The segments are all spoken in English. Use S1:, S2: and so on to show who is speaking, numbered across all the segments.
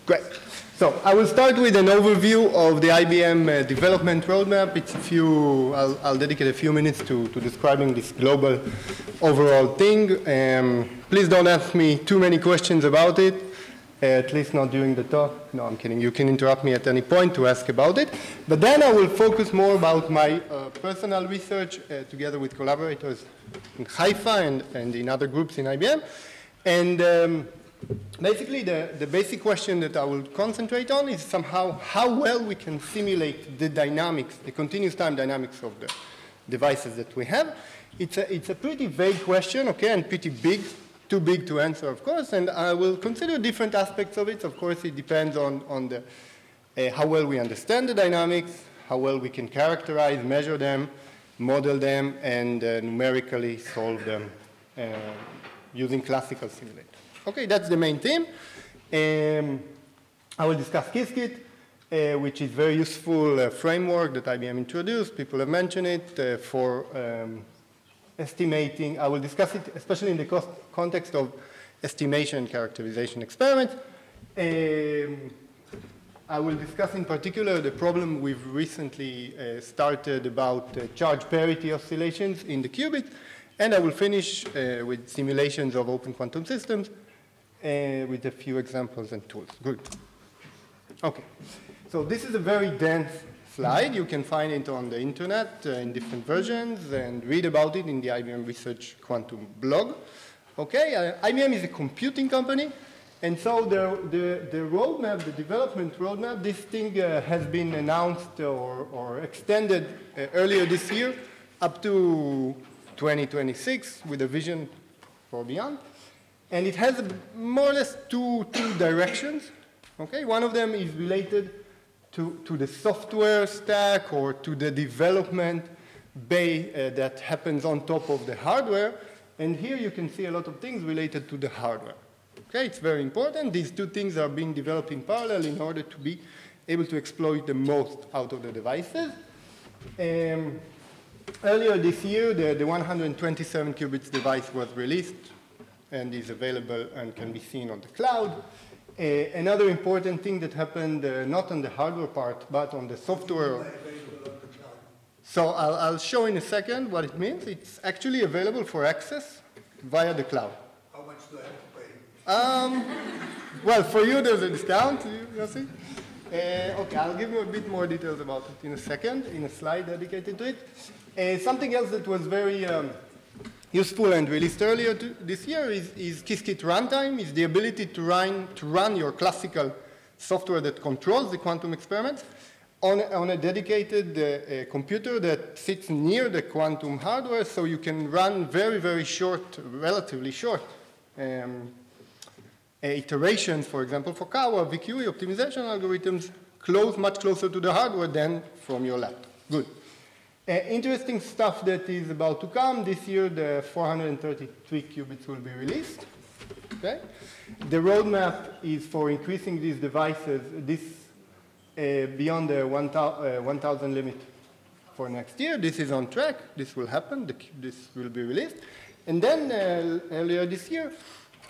S1: Great. So I will start with an overview of the IBM development roadmap. It's I'll dedicate a few minutes to describing this global overall thing. Please don't ask me too many questions about it, at least not during the talk. No, I'm kidding. You can interrupt me at any point to ask about it. But then I will focus more about my personal research together with collaborators in Haifa and in other groups in IBM. And basically, the basic question that I will concentrate on is somehow how well we can simulate the dynamics, the continuous time dynamics of the devices that we have. It's a pretty vague question, okay, and pretty big, too big to answer, of course, and I will consider different aspects of it. Of course, it depends on how well we understand the dynamics, how well we can characterize, measure them, model them, and numerically solve them using classical simulators. Okay, that's the main theme. I will discuss Qiskit, which is a very useful framework that IBM introduced. People have mentioned it for estimating. I will discuss it especially in the context of estimation and characterization experiments. I will discuss in particular the problem we've recently started about charge parity oscillations in the qubit. And I will finish with simulations of open quantum systems with a few examples and tools. Good. Okay. So this is a very dense slide. You can find it on the internet in different versions and read about it in the IBM Research Quantum blog. Okay. IBM is a computing company. And so the roadmap, the development roadmap, this thing has been announced or extended earlier this year up to 2026 with a vision for beyond. And it has more or less two directions. Okay, one of them is related to the software stack or to the development bay that happens on top of the hardware. And here you can see a lot of things related to the hardware. Okay, it's very important. These two things are being developed in parallel in order to be able to exploit the most out of the devices. Earlier this year, the 127 qubits device was released and is available and can be seen on the cloud. Another important thing that happened, not on the hardware part, but on the software. So I'll show in a second what it means. It's actually available for access via the cloud.
S2: How much do I have to pay?
S1: Well, for you, there's a discount, you see. Okay, I'll give you a bit more details about it in a second, in a slide dedicated to it. Something else that was very useful and released earlier this year is Qiskit runtime, is the ability to run your classical software that controls the quantum experiments on a dedicated computer that sits near the quantum hardware, so you can run very, very short, relatively short iterations, for example, for Kawa, VQE optimization algorithms, much closer to the hardware than from your laptop. Good. Interesting stuff that is about to come. This year, the 433 qubits will be released. Okay? The roadmap is for increasing these devices beyond the 1,000 limit for next year. This is on track. This will happen. This will be released. And then earlier this year,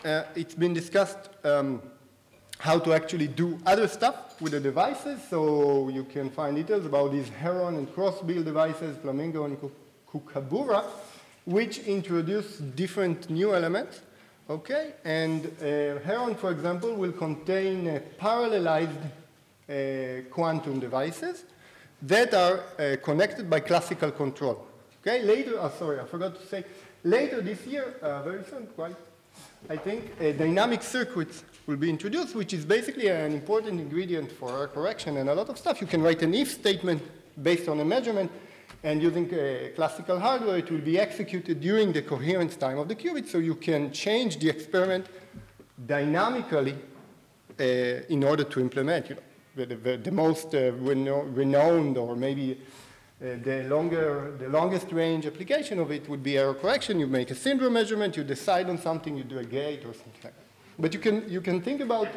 S1: it's been discussed how to actually do other stuff with the devices. So you can find details about these Heron and Crossbill devices, Flamingo and Kookaburra, which introduce different new elements. Okay, and Heron, for example, will contain parallelized quantum devices that are connected by classical control. Okay, later, sorry, I forgot to say, later this year, very soon, quite, I think, dynamic circuits will be introduced, which is basically an important ingredient for error correction and a lot of stuff. You can write an if statement based on a measurement, and using classical hardware, it will be executed during the coherence time of the qubit, so you can change the experiment dynamically in order to implement the most renowned or maybe the longest range application of it would be error correction. You make a syndrome measurement, you decide on something, you do a gate or something like that. But you can think about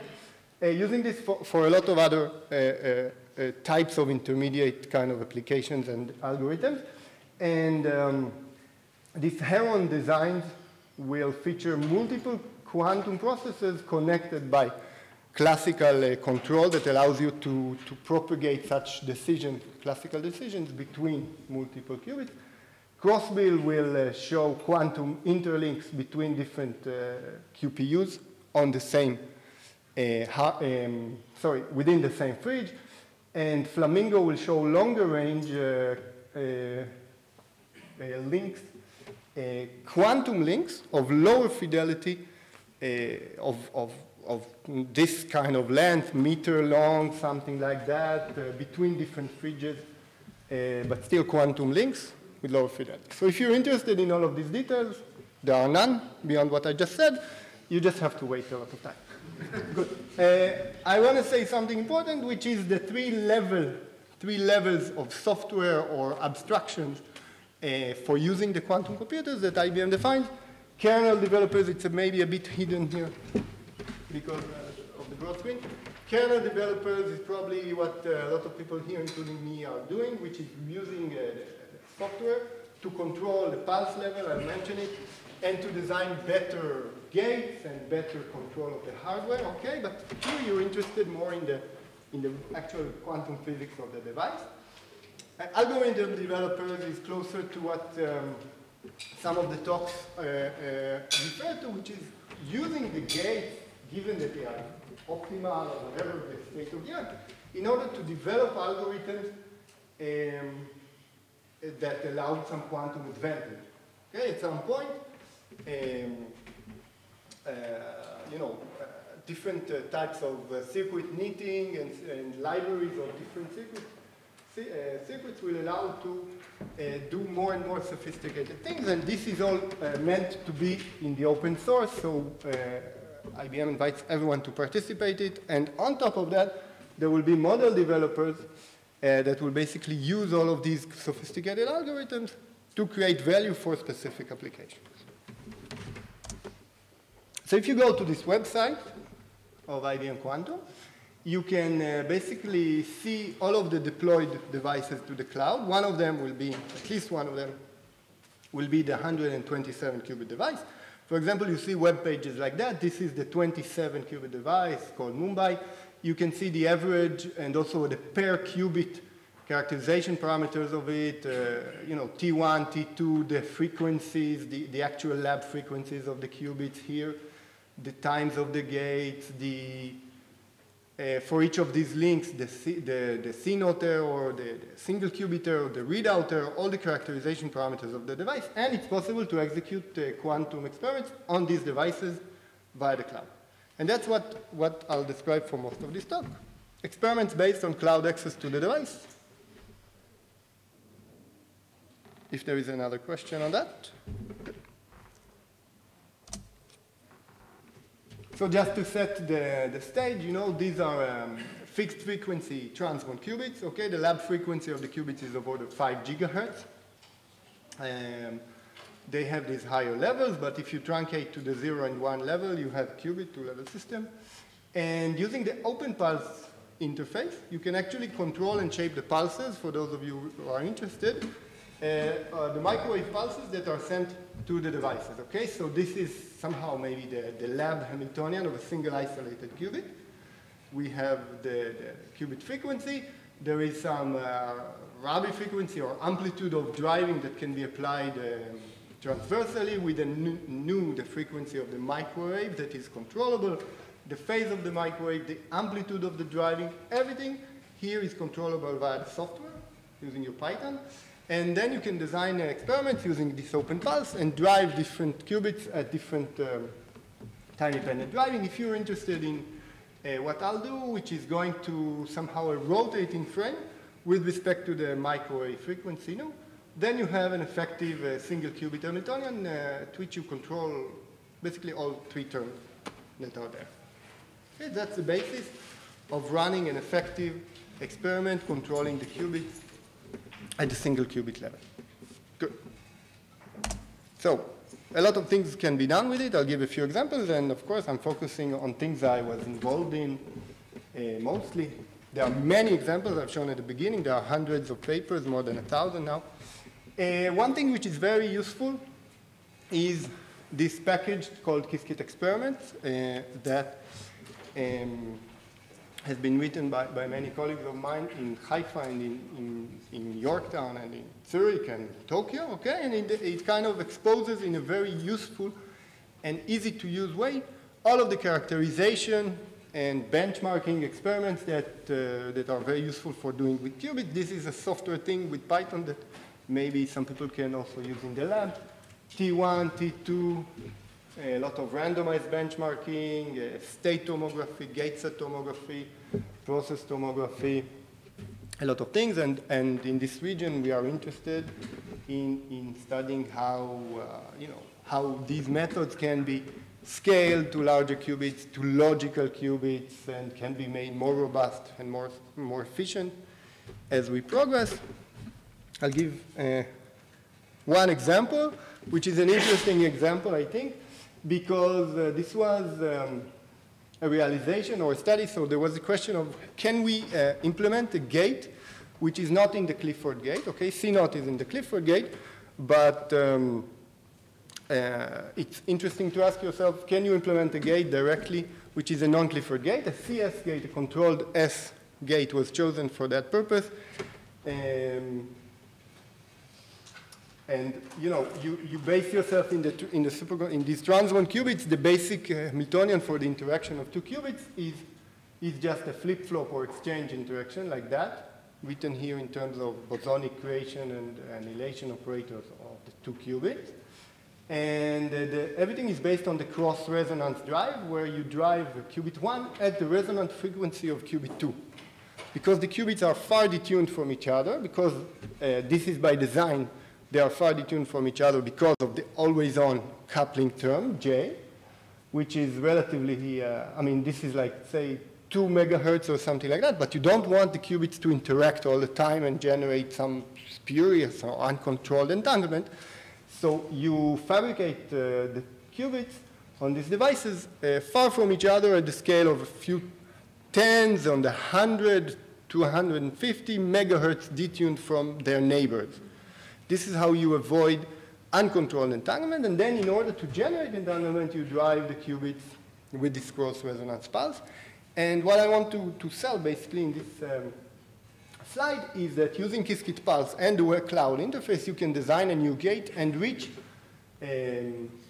S1: using this for a lot of other types of intermediate kind of applications and algorithms. And these Heron designs will feature multiple quantum processes connected by classical control that allows you to propagate such decisions, classical decisions, between multiple qubits. Crossbill will show quantum interlinks between different QPUs on the same, within the same fridge. And Flamingo will show longer range links, quantum links of lower fidelity of this kind of length, meter long, something like that, between different fridges, but still quantum links with lower fidelity. So if you're interested in all of these details, there are none beyond what I just said. You just have to wait a lot of time. Good. I want to say something important, which is the three levels of software or abstractions for using the quantum computers that IBM defines. Kernel developers, it's maybe a bit hidden here because of the broad screen. Kernel developers is probably what a lot of people here, including me, are doing, which is using software to control the pulse level, I'll mention it, and to design better gates and better control of the hardware, okay? But here you're interested more in the actual quantum physics of the device. Algorithm developers is closer to what some of the talks refer to, which is using the gates, given that they are optimal or whatever the state of the art, in order to develop algorithms that allow some quantum advantage. Okay, at some point, different types of circuit knitting and libraries of different circuits will allow to do more and more sophisticated things, and this is all meant to be in the open source, so IBM invites everyone to participate in it, and on top of that, there will be model developers that will basically use all of these sophisticated algorithms to create value for specific applications. So if you go to this website of IBM Quantum, you can basically see all of the deployed devices to the cloud. One of them will be, at least one of them, will be the 127 qubit device. For example, you see web pages like that. This is the 27 qubit device called Mumbai. You can see the average and also the per qubit characterization parameters of it, T1, T2, the frequencies, the actual lab frequencies of the qubits here, the times of the gates, for each of these links, the CNOT error, or the single qubit error, the readout error, all the characterization parameters of the device, and it's possible to execute quantum experiments on these devices via the cloud. And that's what I'll describe for most of this talk. Experiments based on cloud access to the device. If there is another question on that. Good. So just to set the stage, these are fixed frequency transmon qubits. Okay, the lab frequency of the qubits is of order 5 gigahertz. They have these higher levels, but if you truncate to the 0 and 1 level, you have qubit, two-level system. And using the open pulse interface, you can actually control and shape the pulses, for those of you who are interested, the microwave pulses that are sent to the devices, okay? So this is somehow maybe the lab Hamiltonian of a single isolated qubit. We have the qubit frequency. There is some Rabi frequency or amplitude of driving that can be applied transversally with the frequency of the microwave that is controllable, the phase of the microwave, the amplitude of the driving, everything here is controllable via the software using your Python. And then you can design experiments using this open pulse and drive different qubits at different time-dependent driving. If you're interested in what I'll do, which is going to somehow a rotating frame with respect to the microwave frequency, then you have an effective single qubit Hamiltonian to which you control basically all three terms that are there. Okay, that's the basis of running an effective experiment controlling the qubits at the single qubit level. Good. So a lot of things can be done with it. I'll give a few examples, and of course I'm focusing on things I was involved in mostly. There are many examples I've shown at the beginning. There are hundreds of papers, more than 1,000 now. One thing which is very useful is this package called Qiskit experiments that has been written by many colleagues of mine in Haifa and in Yorktown and in Zurich and Tokyo, okay? And it kind of exposes in a very useful and easy to use way all of the characterization and benchmarking experiments that are very useful for doing with qubits. This is a software thing with Python that maybe some people can also use in the lab. T1, T2, a lot of randomized benchmarking, state tomography, gate set tomography, process tomography, a lot of things. And in this region, we are interested in studying how, how these methods can be scaled to larger qubits, to logical qubits, and can be made more robust and more efficient as we progress. I'll give one example, which is an interesting example, I think, because this was a realization or a study. So there was a question of, can we implement a gate which is not in the Clifford gate? Okay, C0 is in the Clifford gate, but it's interesting to ask yourself, can you implement a gate directly which is a non-Clifford gate? A CS gate, a controlled S gate was chosen for that purpose. And you base yourself in these trans-1 qubits. The basic Hamiltonian for the interaction of two qubits is just a flip-flop or exchange interaction like that, written here in terms of bosonic creation and annihilation operators of the two qubits. And everything is based on the cross-resonance drive, where you drive qubit 1 at the resonant frequency of qubit 2. Because the qubits are far detuned from each other, because this is by design, they are far detuned from each other because of the always-on coupling term, J, which is relatively, this is like, say, 2 megahertz or something like that, but you don't want the qubits to interact all the time and generate some spurious or uncontrolled entanglement. So you fabricate the qubits on these devices far from each other at the scale of a few tens on the 100 to 150 megahertz detuned from their neighbors. This is how you avoid uncontrolled entanglement, and then in order to generate entanglement, you drive the qubits with this cross-resonance pulse. And what I want to sell basically in this slide is that using Qiskit pulse and the web cloud interface, you can design a new gate and reach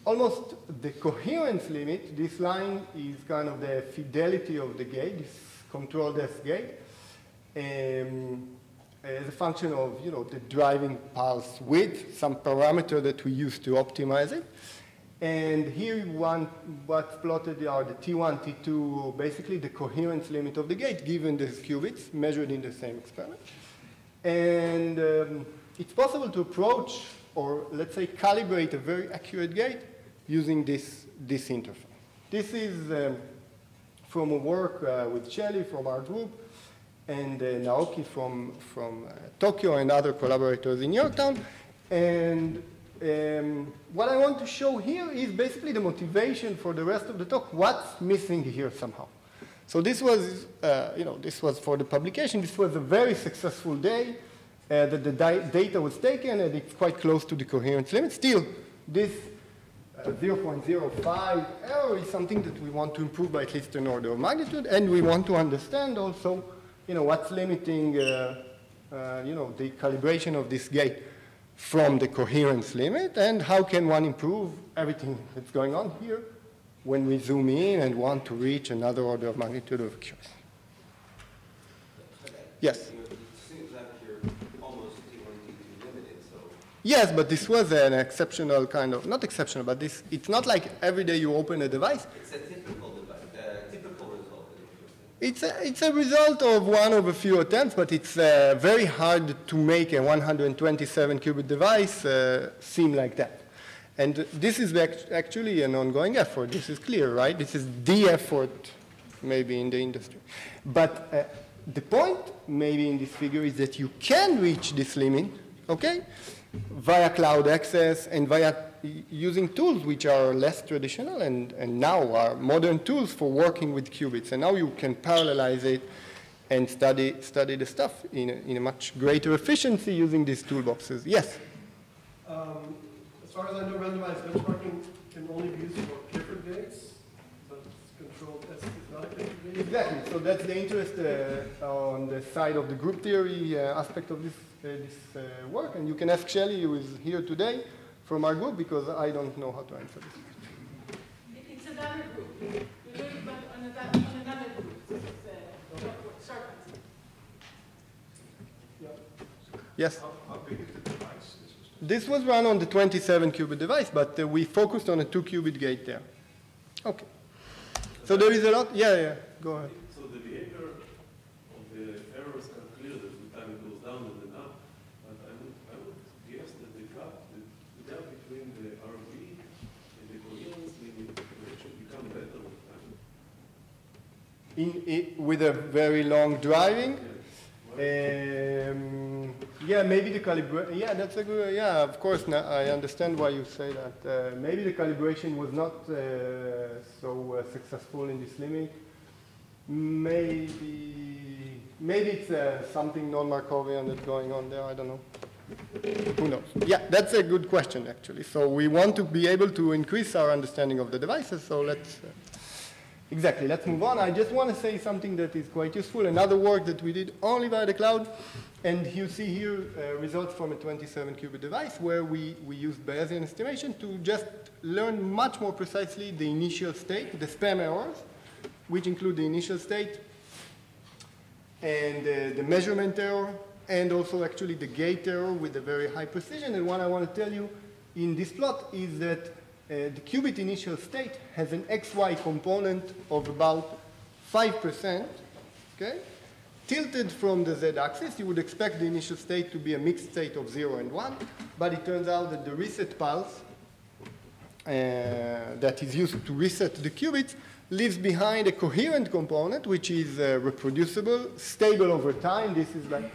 S1: almost the coherence limit. This line is kind of the fidelity of the gate, this controlled S gate. As a function of the driving pulse width, some parameter that we use to optimize it. And here what's plotted are the T1, T2, basically the coherence limit of the gate given the qubits measured in the same experiment. And it's possible to approach, or let's say calibrate a very accurate gate using this interface. This is from a work with Shelley from our group, and Naoki from Tokyo and other collaborators in Yorktown. And what I want to show here is basically the motivation for the rest of the talk, what's missing here somehow. So this was, this was for the publication. This was a very successful day that the data was taken, and it's quite close to the coherence limit. Still, this 0.05 error is something that we want to improve by at least an order of magnitude, and we want to understand also what's limiting, the calibration of this gate from the coherence limit, and how can one improve everything that's going on here when we zoom in and want to reach another order of magnitude of accuracy. Yes?
S3: It seems like you're almost T1, T2 limited, so...
S1: Yes, but this was an exceptional kind of, not exceptional, but it's not like every day you open a device.
S3: It's a typical device, typical result.
S1: It's a result of one of a few attempts, but it's very hard to make a 127 qubit device seem like that. And this is actually an ongoing effort. This is clear, right? This is the effort maybe in the industry. But the point maybe in this figure is that you can reach this limit, okay, via cloud access and via using tools which are less traditional and now are modern tools for working with qubits. And now you can parallelize it and study the stuff in a much greater efficiency using these toolboxes. Yes?
S4: As far as I know, randomized benchmarking can only be used for Clifford gates, but controlled S is not a Clifford
S1: So that's the interest on the side of the group theory aspect of this work. And you can ask Shelley, who is here today, from our group, because I don't know how to answer this.
S5: It's another group. You're doing it on another group. This is circuits.
S1: Yes?
S2: How big is the device?
S1: This was run on the 27-qubit device, but we focused on a 2-qubit gate there. Okay. So there is a lot. Yeah, go ahead.
S6: So the behavior of the errors are clear that with time it goes down and then up. But I would guess that the gap between the RV and the coherence limit will actually become better with time.
S1: With a very long driving. Yeah, maybe the calibration. Yeah, that's a good. Yeah, of course. Now I understand why you say that. Maybe the calibration was not so successful in this limit. Maybe it's something non-Markovian that's going on there. I don't know. Who knows? Yeah, that's a good question actually. So we want to be able to increase our understanding of the devices. So let's. Exactly, let's move on. I just want to say something that is quite useful. Another work that we did only via the cloud. And you see here results from a 27-qubit device where we used Bayesian estimation to just learn much more precisely the initial state, the spam errors, which include the initial state and the measurement error, and also actually the gate error with a very high precision. And what I want to tell you in this plot is that the qubit initial state has an XY component of about 5%, okay? Tilted from the Z-axis, you would expect the initial state to be a mixed state of 0 and 1, but it turns out that the reset pulse that is used to reset the qubits leaves behind a coherent component, which is reproducible, stable over time. This is like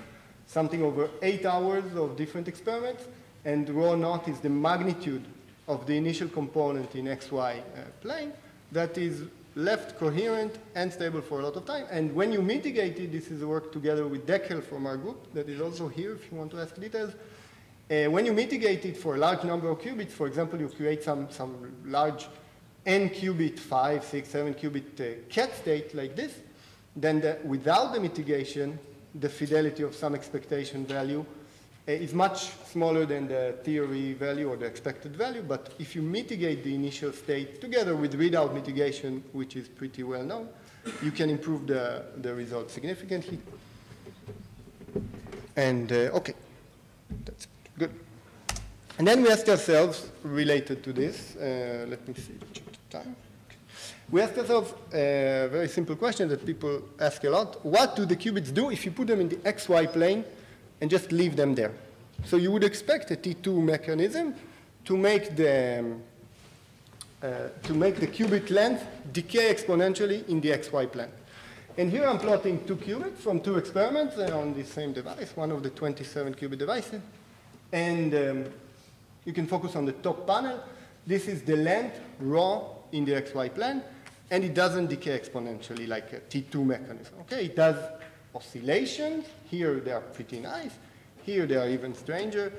S1: something over 8 hours of different experiments, and rho naught is the magnitude of the initial component in XY plane that is left coherent and stable for a lot of time. And when you mitigate it, this is a work together with Deckel from our group that is also here if you want to ask details. When you mitigate it for a large number of qubits, for example, you create some large n qubit, 5, 6, 7 qubit Katz state like this, then without the mitigation, the fidelity of some expectation value is much smaller than the theory value or the expected value. But if you mitigate the initial state together with readout mitigation, which is pretty well known, you can improve the result significantly. And okay, that's good. And then we asked ourselves, related to this, let me see, check the time. Okay. We asked ourselves a very simple question that people ask a lot. What do the qubits do if you put them in the XY plane and just leave them there? So you would expect a T2 mechanism to make the qubit length decay exponentially in the XY plane. And here I'm plotting 2 qubits from 2 experiments on the same device, one of the 27-qubit devices. And you can focus on the top panel. This is the length, rho, in the XY plane, and it doesn't decay exponentially like a T2 mechanism. Okay, it does oscillations. Here they are pretty nice. Here they are even stranger.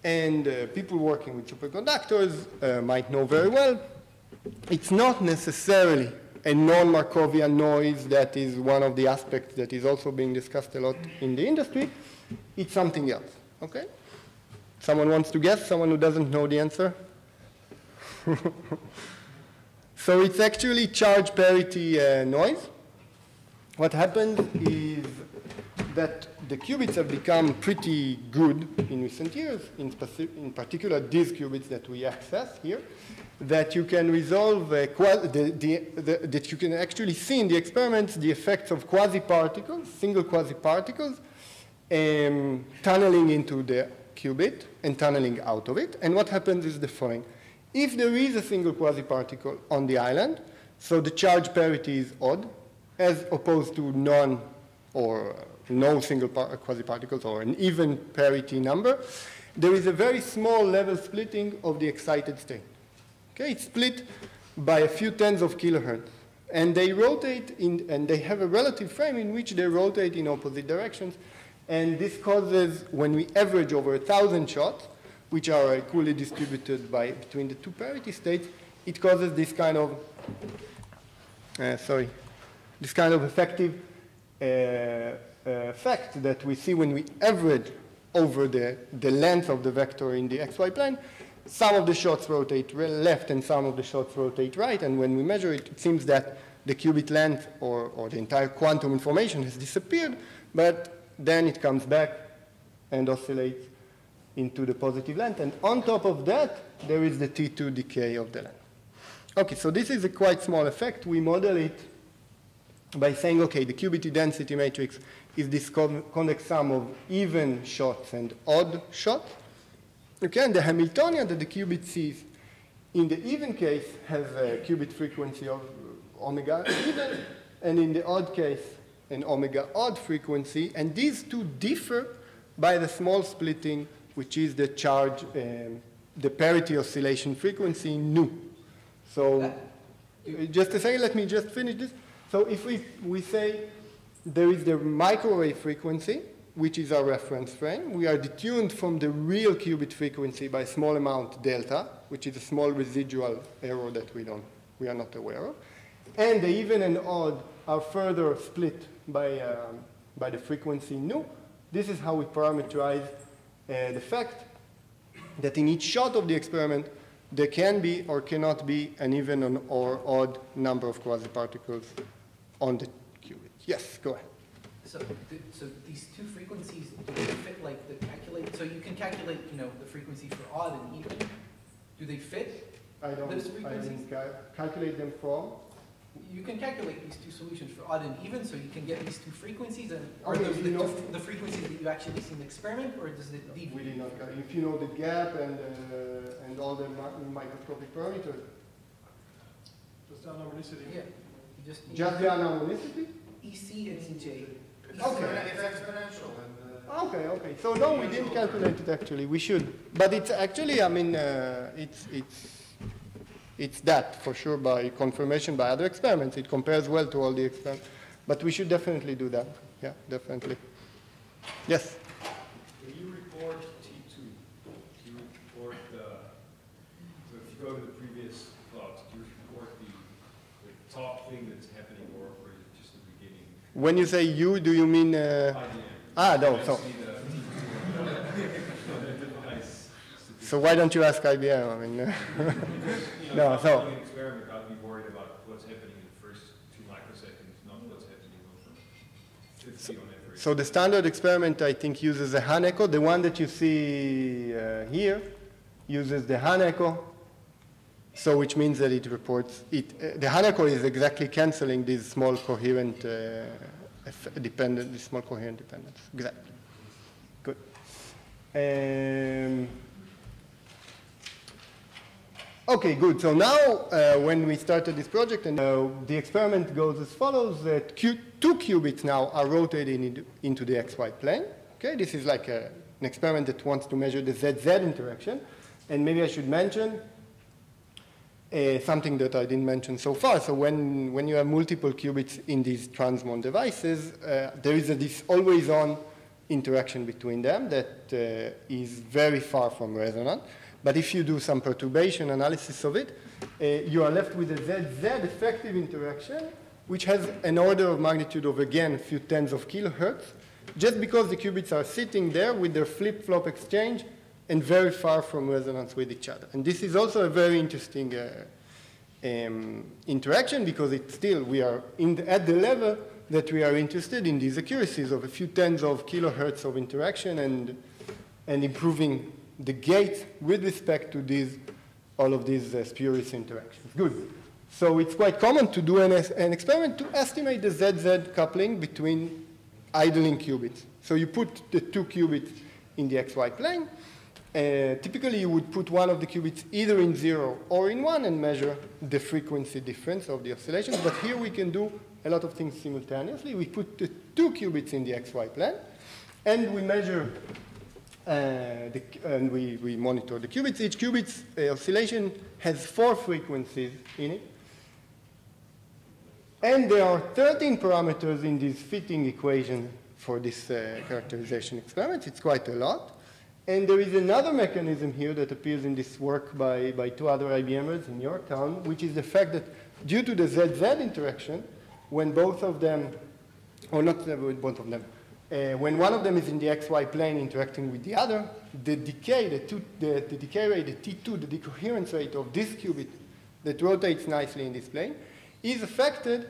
S1: And people working with superconductors might know very well. It's not necessarily a non-Markovian noise that is one of the aspects that is also being discussed a lot in the industry. It's something else, okay? Someone wants to guess? Someone who doesn't know the answer? So it's actually charge parity noise. What happens is that the qubits have become pretty good in recent years, in particular these qubits that we access here, that you can resolve, that you can actually see in the experiments the effects of quasi-particles, single quasi-particles, tunneling into the qubit and tunneling out of it. And what happens is the following. If there is a single quasi-particle on the island, so the charge parity is odd, as opposed to none or no single quasi-particles or an even parity number, there is a very small level splitting of the excited state. Okay, it's split by a few tens of kilohertz. And they rotate and they have a relative frame in which they rotate in opposite directions. And this causes, when we average over 1,000 shots, which are equally distributed between the two parity states, it causes this kind of, this kind of effective effect that we see when we average over the length of the vector in the xy plane. Some of the shots rotate left and some of the shots rotate right, and when we measure it, it seems that the qubit length or the entire quantum information has disappeared, but then it comes back and oscillates into the positive length. And on top of that, there is the T2 decay of the length. Okay, so this is a quite small effect. We model it by saying, okay, the qubit density matrix is this convex sum of even shots and odd shots. Okay, and the Hamiltonian that the qubit sees in the even case has a qubit frequency of omega even, and in the odd case, an omega odd frequency. And these two differ by the small splitting, which is the charge, the parity oscillation frequency nu. So just a second, let me just finish this. So if we say there is the microwave frequency, which is our reference frame, we are detuned from the real qubit frequency by a small amount delta, which is a small residual error that we are not aware of. And the even and odd are further split by the frequency nu. This is how we parameterize the fact that in each shot of the experiment, there can be or cannot be an even or odd number of quasi-particles on the qubit. Yes, go ahead.
S7: So these two frequencies, do they fit like the calculate? So you can calculate, the frequency for odd and even. Do they fit?
S1: I didn't calculate them from.
S7: You can calculate these two solutions for odd and even, so you can get these two frequencies. And are
S1: Okay,
S7: those the frequencies that you actually see in the experiment, or does it deviate?
S1: We did not calculate. If you know the gap and all the microscopic parameters.
S4: Just the anomalicity.
S7: Yeah. You just need
S1: Just the anomalicity?
S7: EC and EJ.
S1: Okay.
S2: It's exponential.
S1: Okay. So no, we didn't calculate it actually. We should, but it's actually, I mean, it's that for sure by confirmation by other experiments. It compares well to all the experiments, but we should definitely do that. Yeah, definitely. Yes.
S8: When you report T2, do you report so if you go to the previous plot, do you report the top thing that's happening, or is it just the beginning?
S1: When you say you, do you mean?
S8: IBM.
S1: No. So why don't you ask IBM? I mean, no. So.
S8: An experiment, I'd be worried about what's happening in the first 2 microseconds, not what's happening over 50 on average.
S1: So the standard experiment, I think, uses a Hahn echo. The one that you see here uses the Hahn echo. So which means that it reports it. The Hahn echo is exactly canceling these small coherent dependence. Exactly. Good. Okay, good. So now, when we started this project, and the experiment goes as follows: that 2 qubits now are rotated into the xy plane. Okay, this is like an experiment that wants to measure the ZZ interaction. And maybe I should mention something that I didn't mention so far. So when you have multiple qubits in these transmon devices, there is this always-on interaction between them that is very far from resonant. But if you do some perturbation analysis of it, you are left with a ZZ effective interaction, which has an order of magnitude of, again, a few tens of kilohertz, just because the qubits are sitting there with their flip-flop exchange and very far from resonance with each other. And this is also a very interesting interaction, because it's still, we are at the level that we are interested in these accuracies of a few tens of kilohertz of interaction and improving the gate with respect to all of these spurious interactions. Good. So it's quite common to do an experiment to estimate the ZZ coupling between idling qubits. So you put the 2 qubits in the xy plane. Typically, you would put one of the qubits either in 0 or in 1 and measure the frequency difference of the oscillations. But here we can do a lot of things simultaneously. We put the 2 qubits in the xy plane, and we measure and we monitor the qubits. Each qubit's oscillation has 4 frequencies in it. And there are 13 parameters in this fitting equation for this characterization experiment. It's quite a lot. And there is another mechanism here that appears in this work by 2 other IBMers in Yorktown, which is the fact that due to the ZZ interaction, when both of them, or not with both of them, when one of them is in the xy plane interacting with the other, the decay, the decay rate, the T2, the decoherence rate of this qubit that rotates nicely in this plane, is affected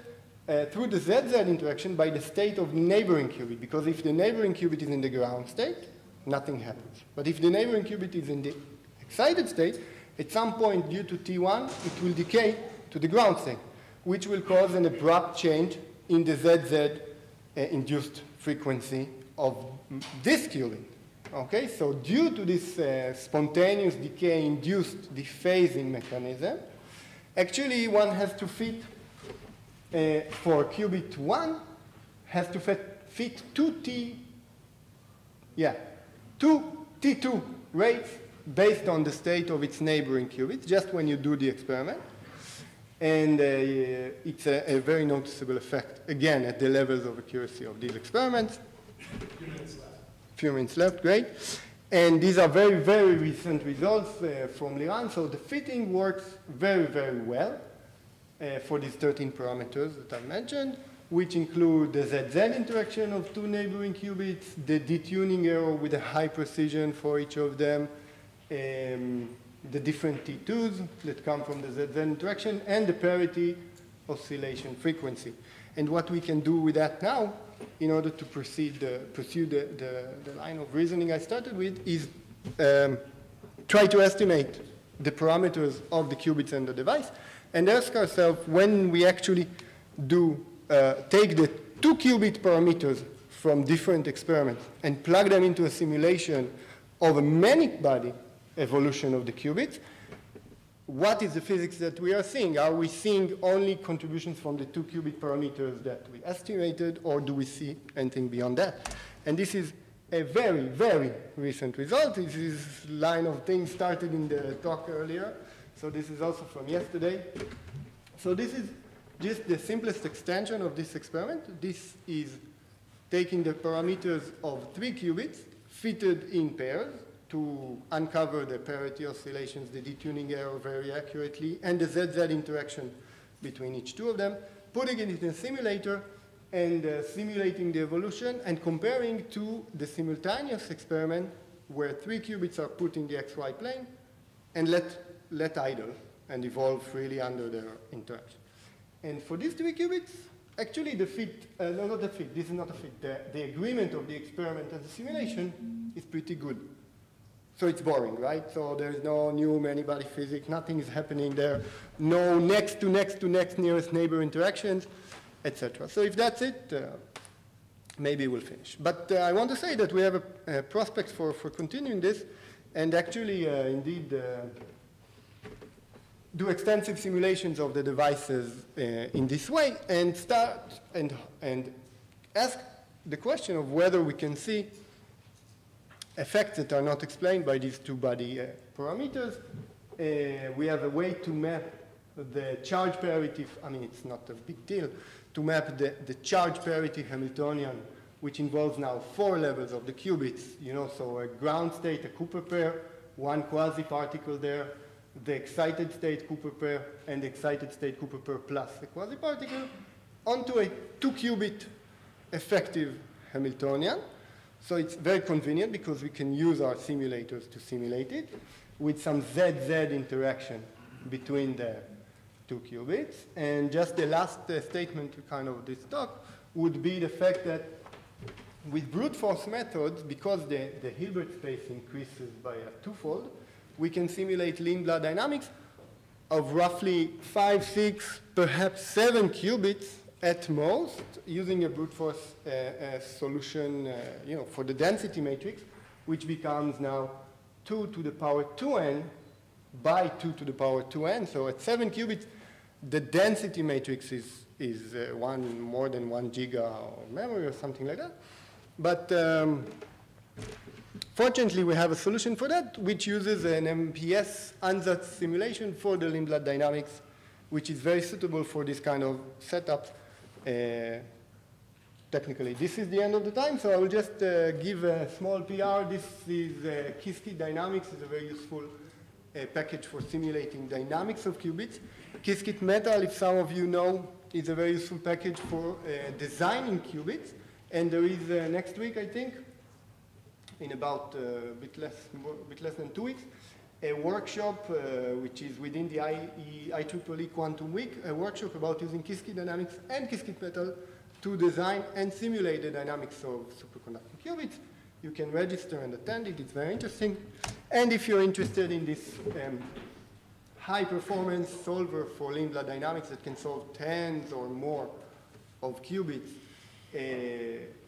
S1: through the ZZ interaction by the state of the neighboring qubit, because if the neighboring qubit is in the ground state, nothing happens. But if the neighboring qubit is in the excited state, at some point due to T1, it will decay to the ground state, which will cause an abrupt change in the ZZ induced frequency of this qubit. Okay, so due to this spontaneous decay induced dephasing mechanism, actually one has to fit, for qubit 1, has to fit two T2 rates based on the state of its neighboring qubits, just when you do the experiment. And it's a very noticeable effect, again, at the levels of accuracy of these experiments. Few minutes left, great. And these are very, very recent results from Liran. So the fitting works very, very well for these 13 parameters that I mentioned, which include the ZZ interaction of two neighboring qubits, the detuning error with a high precision for each of them, the different T2s that come from the ZZ interaction, and the parity oscillation frequency. And what we can do with that now, in order to pursue the line of reasoning I started with, is try to estimate the parameters of the qubits and the device, and ask ourselves, when we actually do take the 2 qubit parameters from different experiments and plug them into a simulation of a manic body evolution of the qubits, what is the physics that we are seeing? Are we seeing only contributions from the 2 qubit parameters that we estimated, or do we see anything beyond that? And this is a very, very recent result. This line of things started in the talk earlier. So this is also from yesterday. So this is just the simplest extension of this experiment. This is taking the parameters of 3 qubits fitted in pairs to uncover the parity oscillations, the detuning error very accurately, and the ZZ interaction between each two of them, putting it in a simulator and simulating the evolution and comparing to the simultaneous experiment where 3 qubits are put in the XY plane and let idle and evolve freely under their interaction. And for these 3 qubits, actually the fit, no, not the fit, this is not a fit, the agreement of the experiment and the simulation is pretty good. So it's boring, right? So there's no new many-body physics, nothing is happening there, no next to next to next nearest neighbor interactions, etc. So if that's it, maybe we'll finish. But I want to say that we have a prospect for continuing this, and actually, indeed, do extensive simulations of the devices in this way, and start and ask the question of whether we can see effects that are not explained by these 2-body parameters. We have a way to map the charge parity, I mean, it's not a big deal, to map the charge parity Hamiltonian, which involves now 4 levels of the qubits, you know, so a ground state, a Cooper pair, 1 quasi-particle there, the excited state Cooper pair, and the excited state Cooper pair plus a quasi-particle, onto a 2-qubit effective Hamiltonian. So it's very convenient because we can use our simulators to simulate it with some ZZ interaction between the 2 qubits. And just the last statement to kind of this talk would be the fact that with brute force methods, because the Hilbert space increases by a 2-fold, we can simulate Lindblad dynamics of roughly 5, 6, perhaps 7 qubits at most, using a brute force solution, you know, for the density matrix, which becomes now 2 to the power 2n by 2 to the power 2n. So at 7 qubits, the density matrix is more than 1 giga of memory or something like that. But fortunately, we have a solution for that, which uses an MPS ansatz simulation for the Lindblad dynamics, which is very suitable for this kind of setup. Technically, this is the end of the time, so I will just give a small PR. This is Qiskit Dynamics. It's a very useful package for simulating dynamics of qubits. Qiskit Metal, if some of you know, is a very useful package for designing qubits. And there is next week, I think, in about a bit less than 2 weeks, a workshop which is within the IEEE Quantum Week, a workshop about using Qiskit dynamics and Qiskit metal to design and simulate the dynamics of superconducting qubits. You can register and attend it. It's very interesting. And if you're interested in this high-performance solver for Lindblad dynamics that can solve tens or more of qubits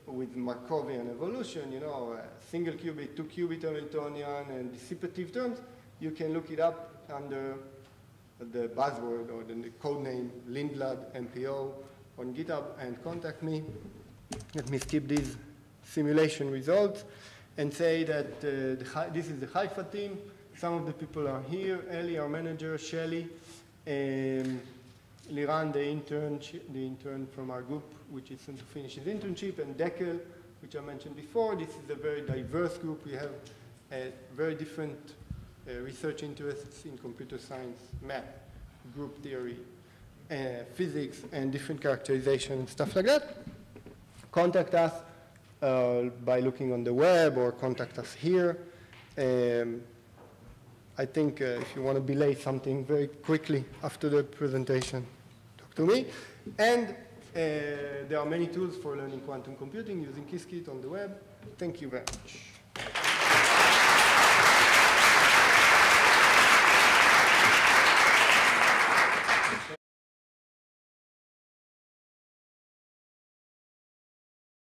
S1: with Markovian evolution, you know, single qubit, 2 qubit Hamiltonian, and dissipative terms, you can look it up under the buzzword or the code name Lindblad MPO on GitHub and contact me. Let me skip these simulation results and say that this is the Haifa team. Some of the people are here. Eli, our manager, Shelly, Liran, the intern from our group, which is soon to finish his internship, and Dekel, which I mentioned before. This is a very diverse group. We have very different research interests in computer science, math, group theory, physics, and different characterization and stuff like that. Contact us by looking on the web or contact us here. I think if you want to belay something very quickly after the presentation, talk to me. And there are many tools for learning quantum computing using Qiskit on the web. Thank you very much.